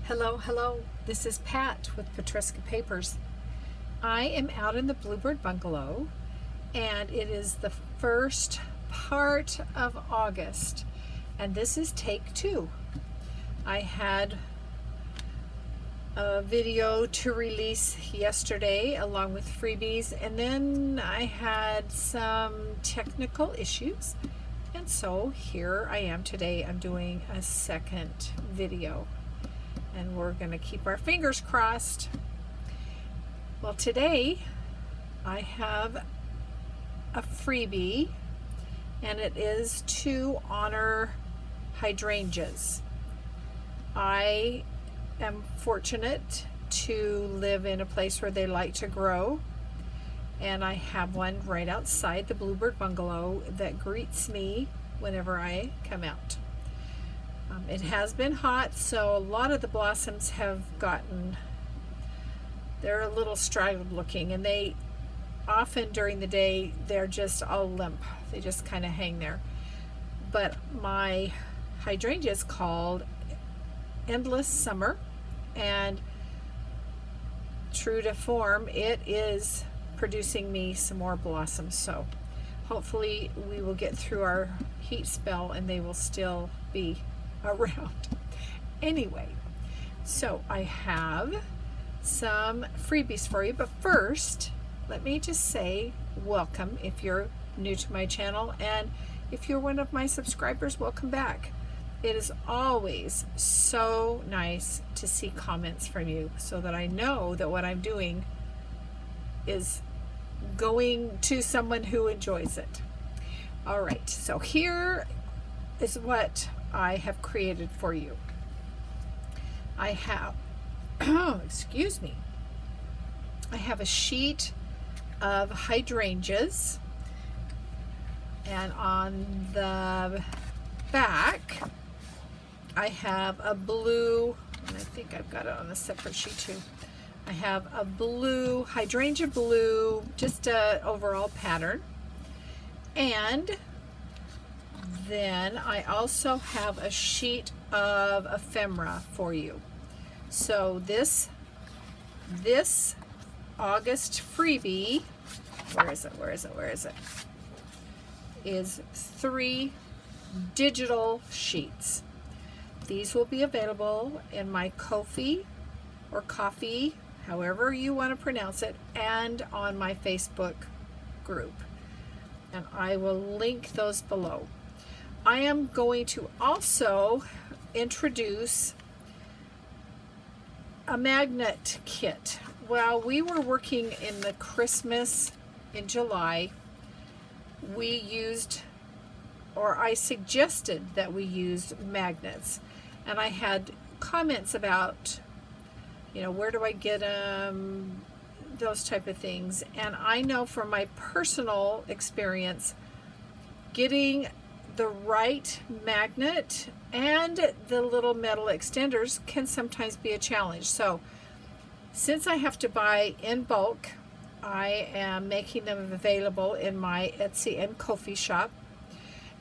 Hello. This is Pat with Patriska Papers. I am out in the Bluebird Bungalow, and it is the first part of August, and this is take 2. I had a video to release yesterday along with Freebies, and then I had some technical issues, and so here I am today. I'm doing a second video, and we're going to keep our fingers crossed. Well, today I have a freebie, and it is to honor hydrangeas. I am fortunate to live in a place where they like to grow, and I have one right outside the Bluebird Bungalow that greets me whenever I come out. It has been hot, so a lot of the blossoms have they're a little straggled looking, and they often during the day they're just all limp. They just kind of hang there. But my hydrangea is called Endless Summer, and true to form, it is producing me some more blossoms. So hopefully we will get through our heat spell and they will still be around. Anyway, so I have some freebies for you, but first let me just say welcome if you're new to my channel, and if you're one of my subscribers, welcome back. It is always so nice to see comments from you so that I know that what I'm doing is going to someone who enjoys it. All right, so here is what I have created for you. I have, excuse me, I have a sheet of hydrangeas, and on the back I have a blue, and I think I've got it on a separate sheet too. I have a blue, hydrangea blue, just a overall pattern. And then I also have a sheet of ephemera for you. So this August freebie, where is it? Is 3 digital sheets. These will be available in my Ko-fi or coffee, however you want to pronounce it, and on my Facebook group. And I will link those below. I am going to also introduce a magnet kit. While we were working in the Christmas in July, we used, or I suggested that we used magnets. And I had comments about, where do I get them, those type of things. And I know from my personal experience, getting the right magnet and the little metal extenders can sometimes be a challenge. So since I have to buy in bulk, I am making them available in my Etsy and Ko-fi shop.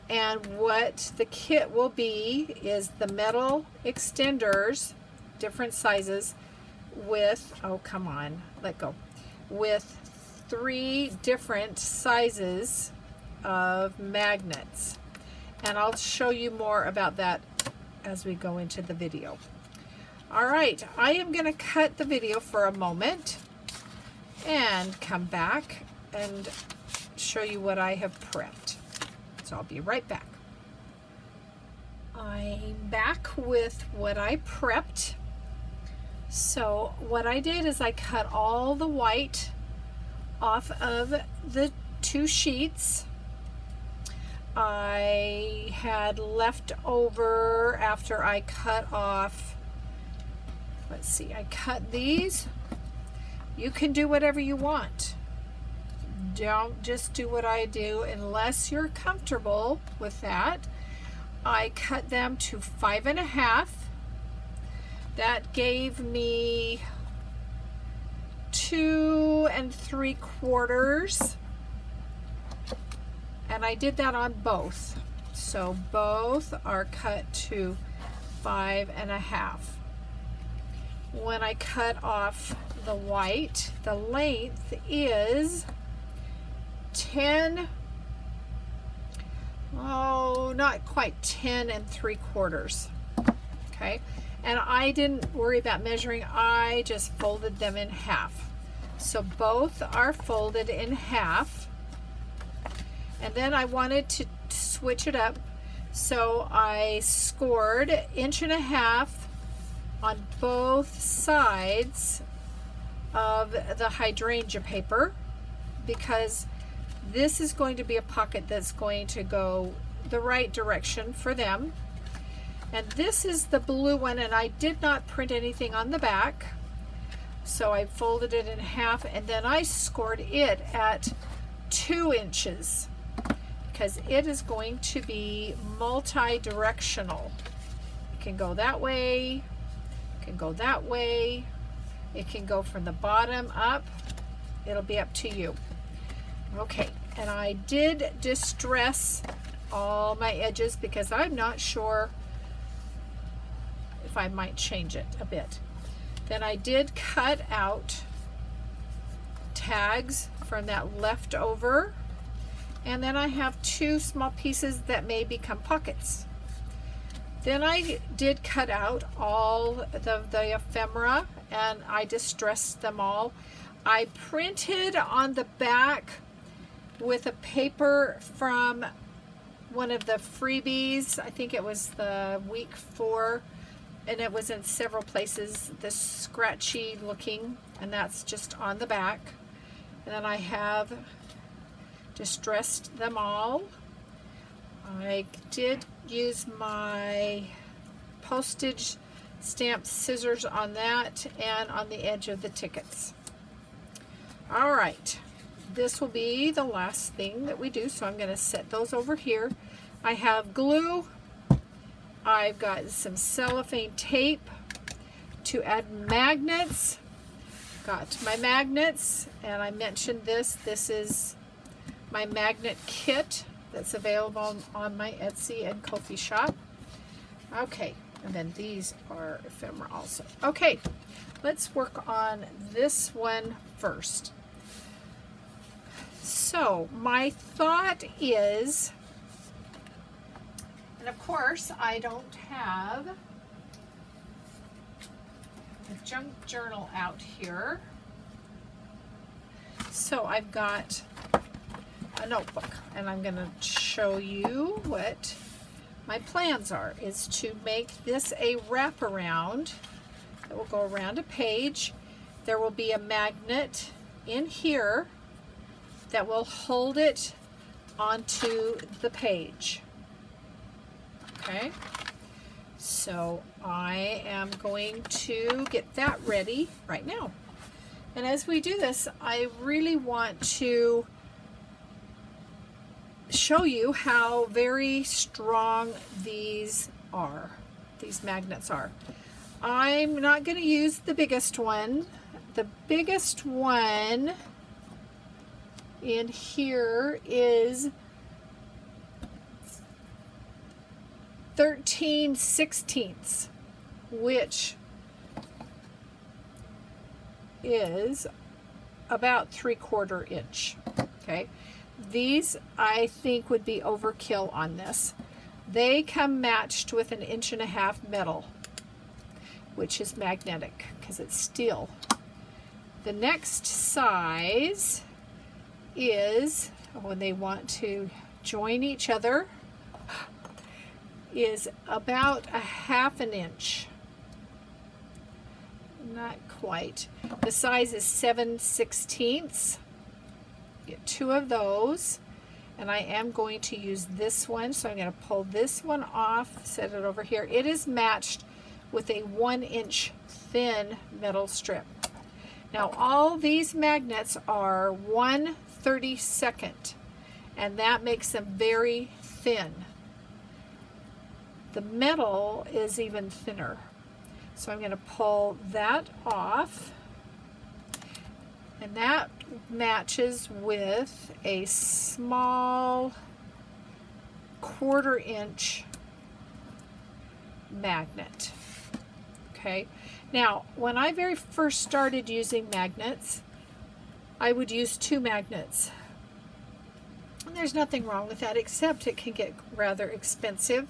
And what the kit will be is the metal extenders, different sizes, with, oh come on, let go, with 3 different sizes of magnets. And I'll show you more about that as we go into the video. All right, I am going to cut the video for a moment and come back and show you what I have prepped. So I'll be right back. I'm back with what I prepped. So what I did is I cut all the white off of the 2 sheets. I had left over after I cut off, let's see, I cut these. You can do whatever you want. Don't just do what I do unless you're comfortable with that. I cut them to 5.5. That gave me 2 3/4, and I did that on both. So both are cut to 5.5. when I cut off the white. The length is 10, oh, not quite 10 3/4. Okay, and I didn't worry about measuring, I just folded them in half. So both are folded in half. And then I wanted to switch it up, so I scored 1.5 inches on both sides of the hydrangea paper, because this is going to be a pocket that's going to go the right direction for them. And this is the blue one, and I did not print anything on the back, so I folded it in half, and then I scored it at 2 inches because it is going to be multi-directional. It can go that way, it can go that way, it can go from the bottom up. It'll be up to you. Okay, and I did distress all my edges because I'm not sure if I might change it a bit. Then I did cut out tags from that leftover, and then I have 2 small pieces that may become pockets. Then I did cut out all the ephemera, and I distressed them all. I printed on the back with a paper from one of the Freebies. I think it was the week 4, and it was in several places, this scratchy looking, and that's just on the back. And then I have distressed them all. I did use my postage stamp scissors on that and on the edge of the tickets. All right, this will be the last thing that we do, so I'm going to set those over here. I have glue. I've got some cellophane tape to add magnets. Got my magnets, and I mentioned this. This is my magnet kit that's available on my Etsy and Ko-fi shop. Okay, and then these are ephemera also. Okay, let's work on this one first. So my thought is, and of course I don't have the junk journal out here, so I've got a notebook, and I'm going to show you what my plans are, is to make this a wraparound that will go around a page. There will be a magnet in here that will hold it onto the page. Okay, so I am going to get that ready right now. And as we do this, I really want to show you how very strong these magnets are. I'm not going to use the biggest one. The biggest one in here is 13/16, which is about 3/4 inch. Okay, these I think would be overkill on this. They come matched with an 1.5 inch metal, which is magnetic because it's steel. The next size is, when they want to join each other, is about 1/2 inch. Not quite. The size is 7/16. Get 2 of those, and I am going to use this one, so I'm going to pull this one off, set it over here. It is matched with a 1 inch thin metal strip. Now all these magnets are 1/32, and that makes them very thin. The metal is even thinner. So I'm going to pull that off, and that matches with a small 1/4 inch magnet. Okay, Now, when I very first started using magnets, I would use 2 magnets. And there's nothing wrong with that, except it can get rather expensive.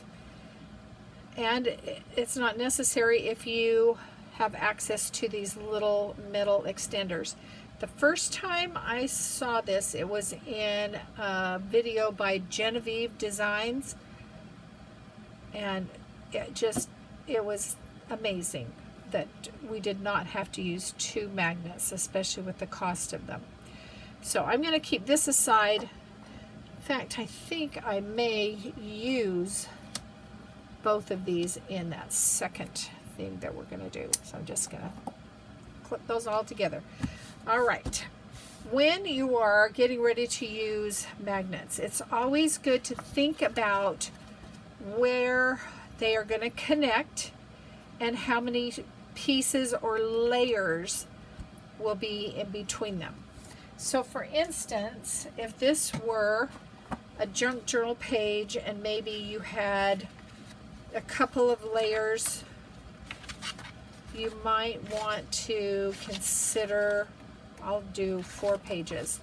And it's not necessary if you have access to these little metal extenders. The first time I saw this, it was in a video by Genevieve Designs, and it was amazing that we did not have to use 2 magnets, especially with the cost of them. So I'm going to keep this aside. In fact, I think I may use both of these in that second thing that we're going to do. So I'm just going to clip those all together. All right. When you are getting ready to use magnets, it's always good to think about where they are going to connect and how many pieces or layers will be in between them. So for instance, if this were a junk journal page and maybe you had a couple of layers, you might want to consider, I'll do 4 pages.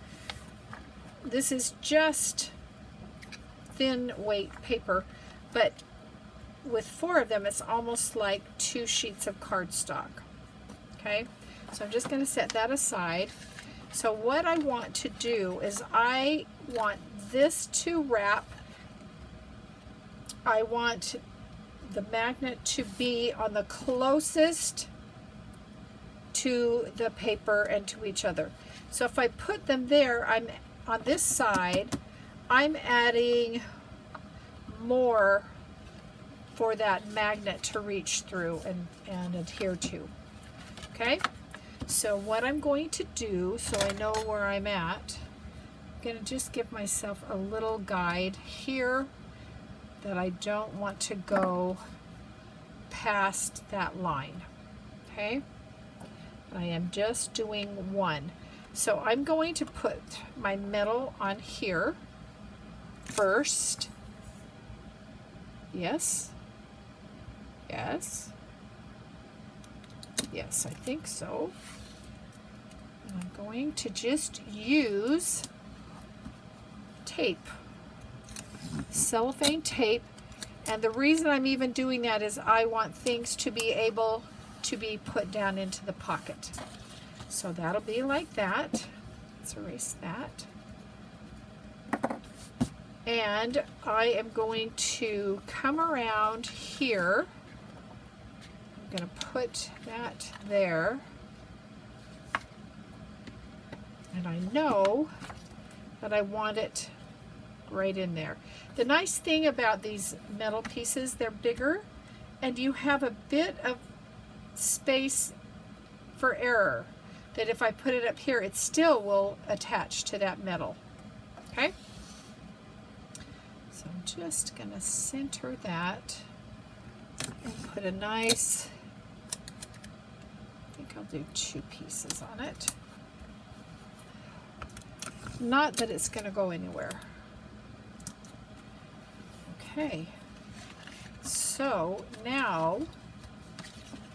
This is just thin weight paper, but with 4 of them, it's almost like 2 sheets of cardstock. Okay, so I'm just going to set that aside. So what I want to do is I want this to wrap. I want the magnet to be on the closest to the paper and to each other. So if I put them there, I'm on this side, I'm adding more for that magnet to reach through and adhere to. Okay, so what I'm going to do, so I know where I'm at, I'm going to just give myself a little guide here that I don't want to go past that line. Okay, I am just doing 1. So I'm going to put my metal on here first. Yes. Yes. Yes, I think so. And I'm going to just use tape, cellophane tape, and the reason I'm even doing that is I want things to be able to be put down into the pocket. So that'll be like that. Let's erase that. And I am going to come around here. I'm going to put that there. And I know that I want it right in there. The nice thing about these metal pieces, they're bigger and you have a bit of space for error, that if I put it up here, it still will attach to that metal. Okay? So I'm just going to center that and put a nice, I think I'll do 2 pieces on it. Not that it's going to go anywhere. Okay, so now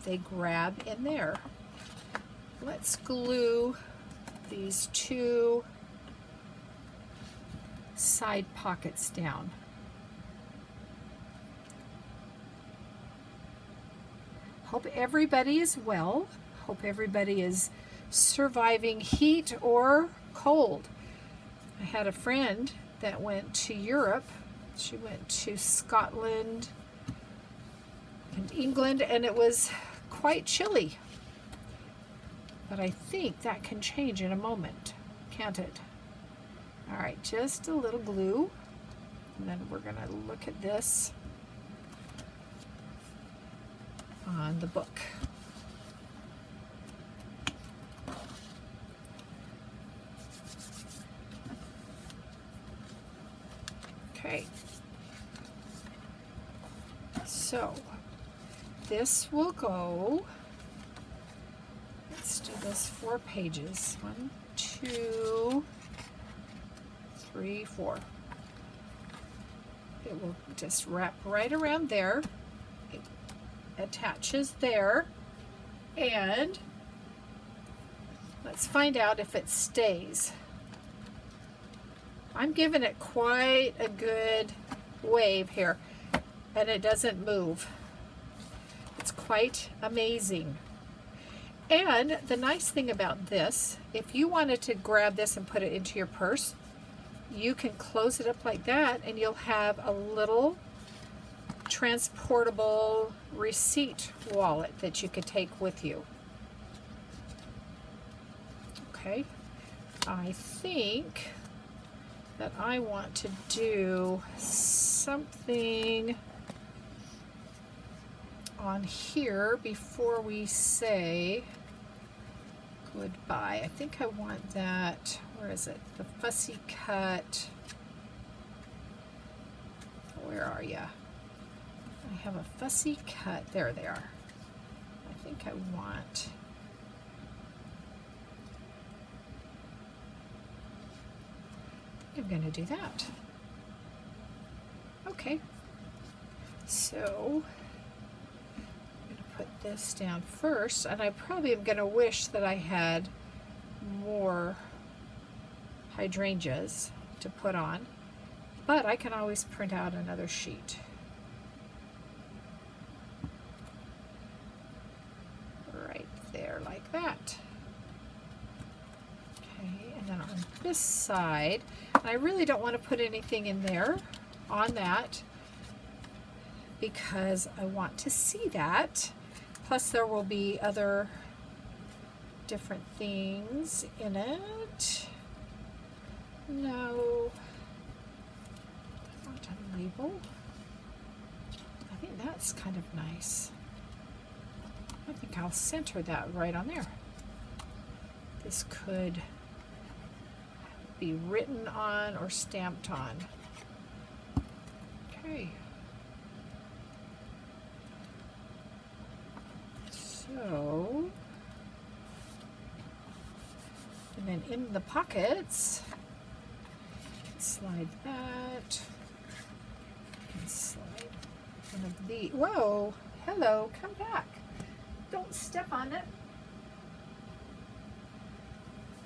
they grab in there. Let's glue these 2 side pockets down. Hope everybody is well. Hope everybody is surviving heat or cold. I had a friend that went to Europe. She went to Scotland and England, and it was quite chilly. But I think that can change in a moment, can't it? All right, just a little glue, and then we're going to look at this on the book. Okay. So this will go, let's do this 4 pages. 1, 2, 3, 4. It will just wrap right around there. It attaches there, And let's find out if it stays. I'm giving it quite a good wave here, and it doesn't move. It's quite amazing. And the nice thing about this, if you wanted to grab this and put it into your purse, you can close it up like that, and you'll have a little transportable receipt wallet that you could take with you. Okay, I think that I want to do something on here before we say goodbye. I think I want that, where is it? The fussy cut. Where are ya? I have a fussy cut. There they are. I think I want, I'm going to do that. Okay. So I'm going to put this down first, and I probably am going to wish that I had more hydrangeas to put on, but I can always print out another sheet. Right there, like that. Okay, and then on this side, and I really don't want to put anything in there on that because I want to see that. Plus there will be other different things in it. No, not a label. I think that's kind of nice. I think I'll center that right on there. This could be written on or stamped on. Okay. So, and then in the pockets, slide that, and slide one of these. Whoa, hello, come back. Don't step on it.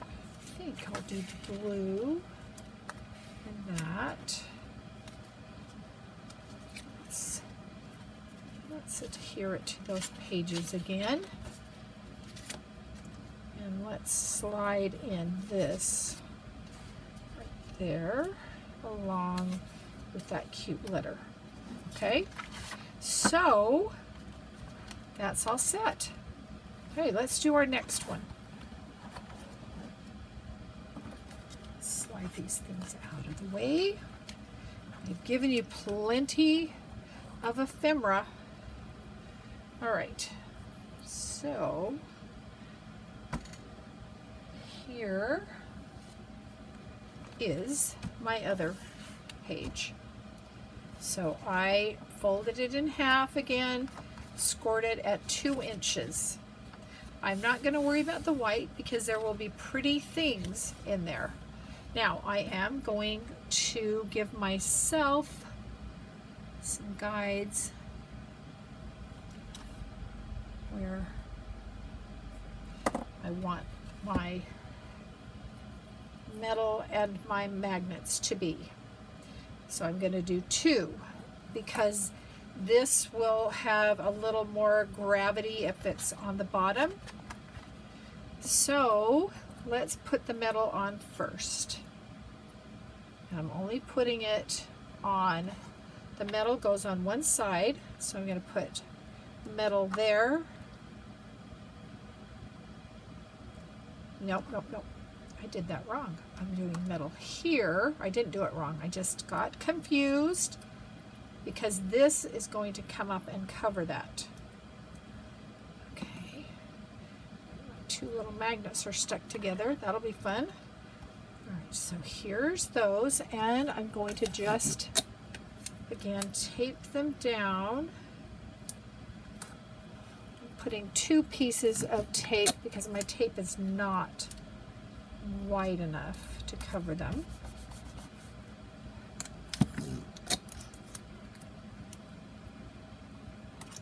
I think I'll do blue and that. Let's adhere it to those pages again. And let's slide in this right there along with that cute letter. Okay, so that's all set. Okay, let's do our next one. Slide these things out of the way. I've given you plenty of ephemera. All right, so here is my other page. So I folded it in half again, scored it at 2 inches. I'm not going to worry about the white because there will be pretty things in there. Now I am going to give myself some guides where I want my metal and my magnets to be. So I'm going to do 2 because this will have a little more gravity if it's on the bottom. So let's put the metal on first. And I'm only putting it on, the metal goes on one side, so I'm going to put metal there. Nope, nope, nope. I did that wrong. I'm doing metal here. I didn't do it wrong. I just got confused because this is going to come up and cover that. Okay. My 2 little magnets are stuck together. That'll be fun. All right, so here's those, and I'm going to just, again, tape them down. Putting 2 pieces of tape because my tape is not wide enough to cover them.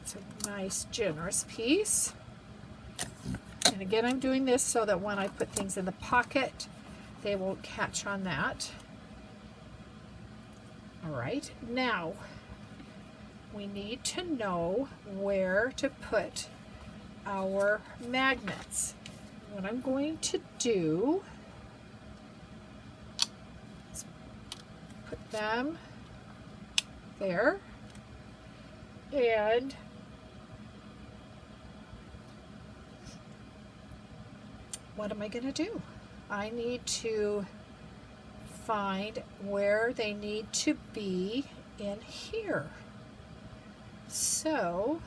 It's a nice generous piece. And again, I'm doing this so that when I put things in the pocket, they won't catch on that. All right, now we need to know where to put our magnets. What I'm going to do is put them there, and what am I going to do? I need to find where they need to be in here. So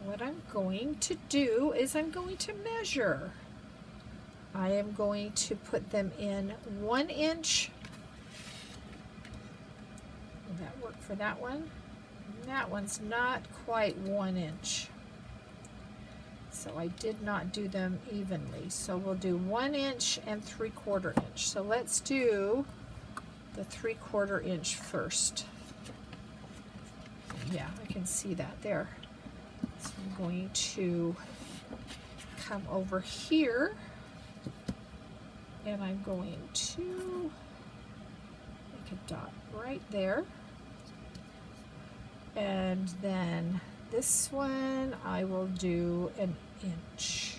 what I'm going to do is I'm going to measure. I am going to put them in 1 inch. Will that work for that one? That one's not quite 1 inch. So I did not do them evenly. So we'll do 1 inch and 3/4 inch. So let's do the 3/4 inch first. Yeah, I can see that there. So I'm going to come over here, and I'm going to make a dot right there. And then this one I will do 1 inch.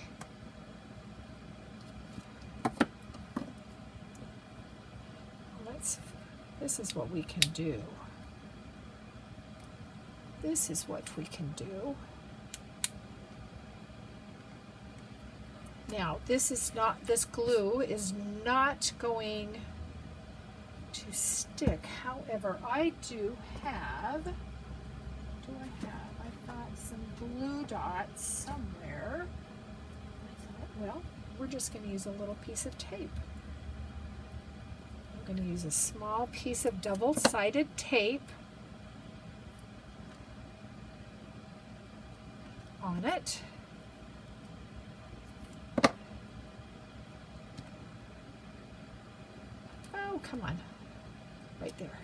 This is what we can do. This is what we can do. Now, this glue is not going to stick. However, I do have, I've got some glue dots somewhere. I thought, well, we're just going to use a little piece of tape. I'm going to use a small piece of double-sided tape on it. Oh, come on. Right there.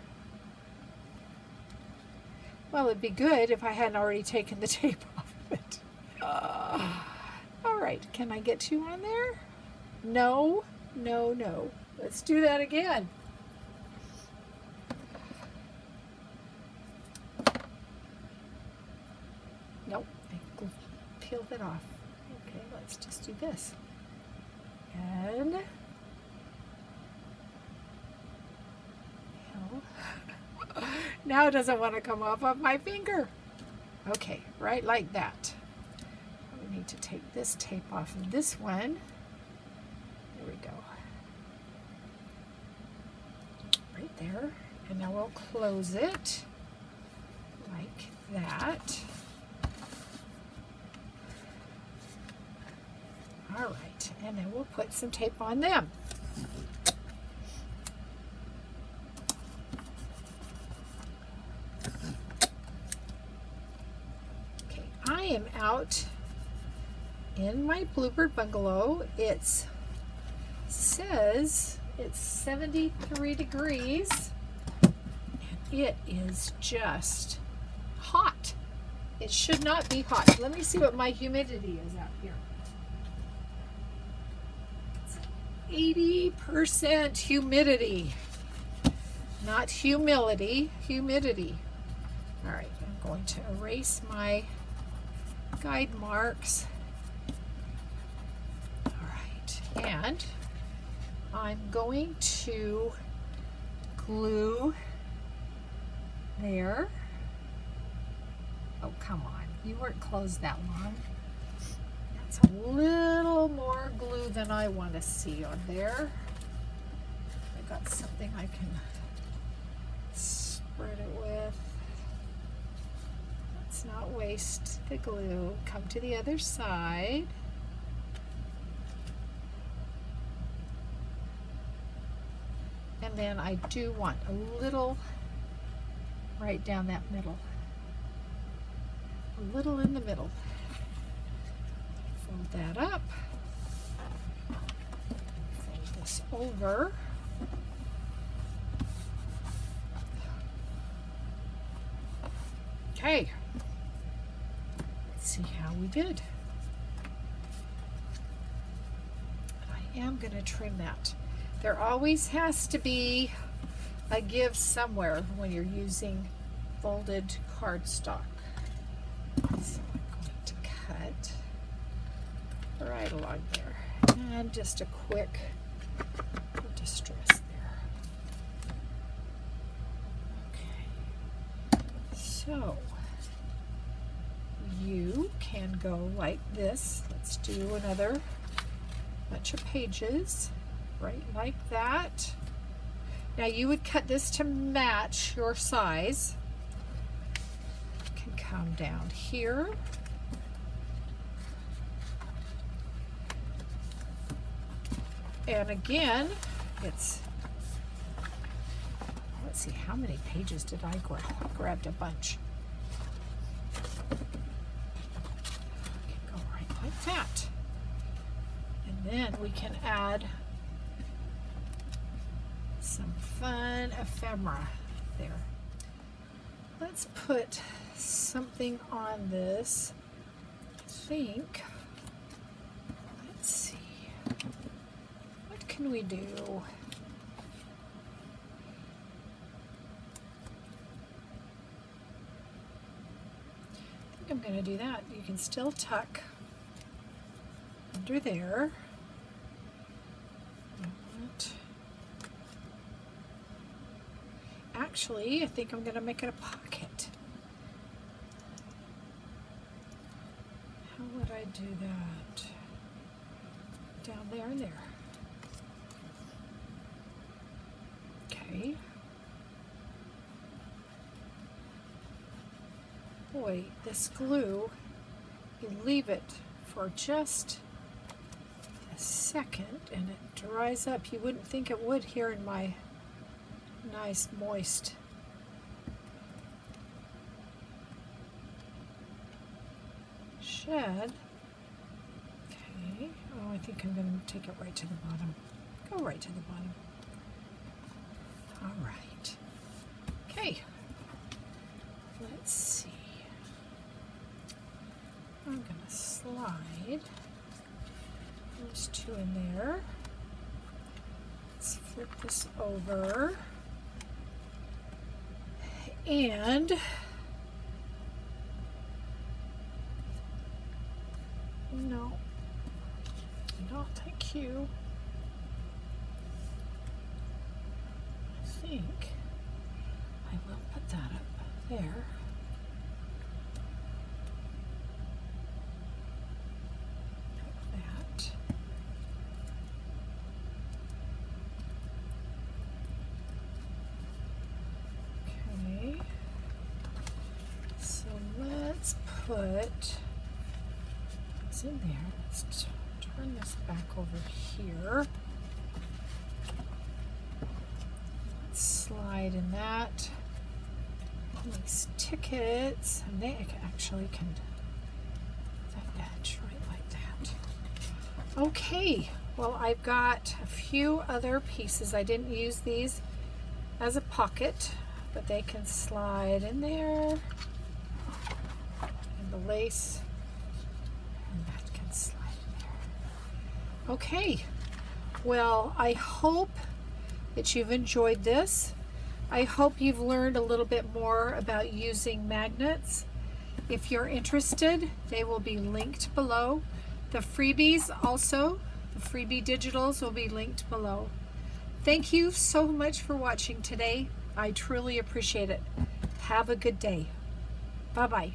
Well, it'd be good if I hadn't already taken the tape off of it. All right, can I get 2 on there? No, no, no. Let's do that again. Nope, I peeled it off. Okay, let's just do this. And now it doesn't want to come off of my finger. Okay, right like that. We need to take this tape off of this one. There we go. Right there. And now we'll close it like that. All right, and then we'll put some tape on them. I am out in my Bluebird bungalow. It says it's 73 degrees and it is just hot. It should not be hot. Let me see what my humidity is out here. It's 80% humidity, not humility, humidity. All right, I'm going to erase my guide marks. All right, and I'm going to glue there. Oh, come on, you weren't closed that long. That's a little more glue than I want to see on there. I got something I can spread it with. Let's not waste the glue. Come to the other side. And then I do want a little right down that middle. A little in the middle. Fold that up. Fold this over. Okay. Let's see how we did. am going to trim that. There always has to be a give somewhere when you're using folded cardstock. So I'm going to cut right along there, and just a quick distress there. Okay, so you can go like this. Let's do another bunch of pages, right like that. Now you would cut this to match your size. You can come down here. And again, it's, let's see, how many pages did I grab? I grabbed a bunch. Okay, go right like that. And then we can add some fun ephemera there. Let's put something on this. I think, let's see, what can we do? I think I'm going to do that. You can still tuck under there. Actually, I think I'm going to make it a pocket. How would I do that? Down there and there. Okay. Boy, this glue, you leave it for just a second and it dries up. You wouldn't think it would here in my nice moist shed. Okay, oh, I think I'm going to take it right to the bottom. Go right to the bottom. All right. Okay, let's see. I'm going to slide those two in there. Let's flip this over. And no, thank you. I think I will put that up there. Like that. Okay. So let's put what's in there. Let's turn this back over here. Let's slide in that. These tickets, and they actually can that edge right like that. Okay, well, I've got a few other pieces. I didn't use these as a pocket, but they can slide in there. And the lace, and that can slide in there. Okay, well, I hope that you've enjoyed this. I hope you've learned a little bit more about using magnets. If you're interested, they will be linked below. The freebies also, the freebie digitals will be linked below. Thank you so much for watching today. I truly appreciate it. Have a good day. Bye-bye.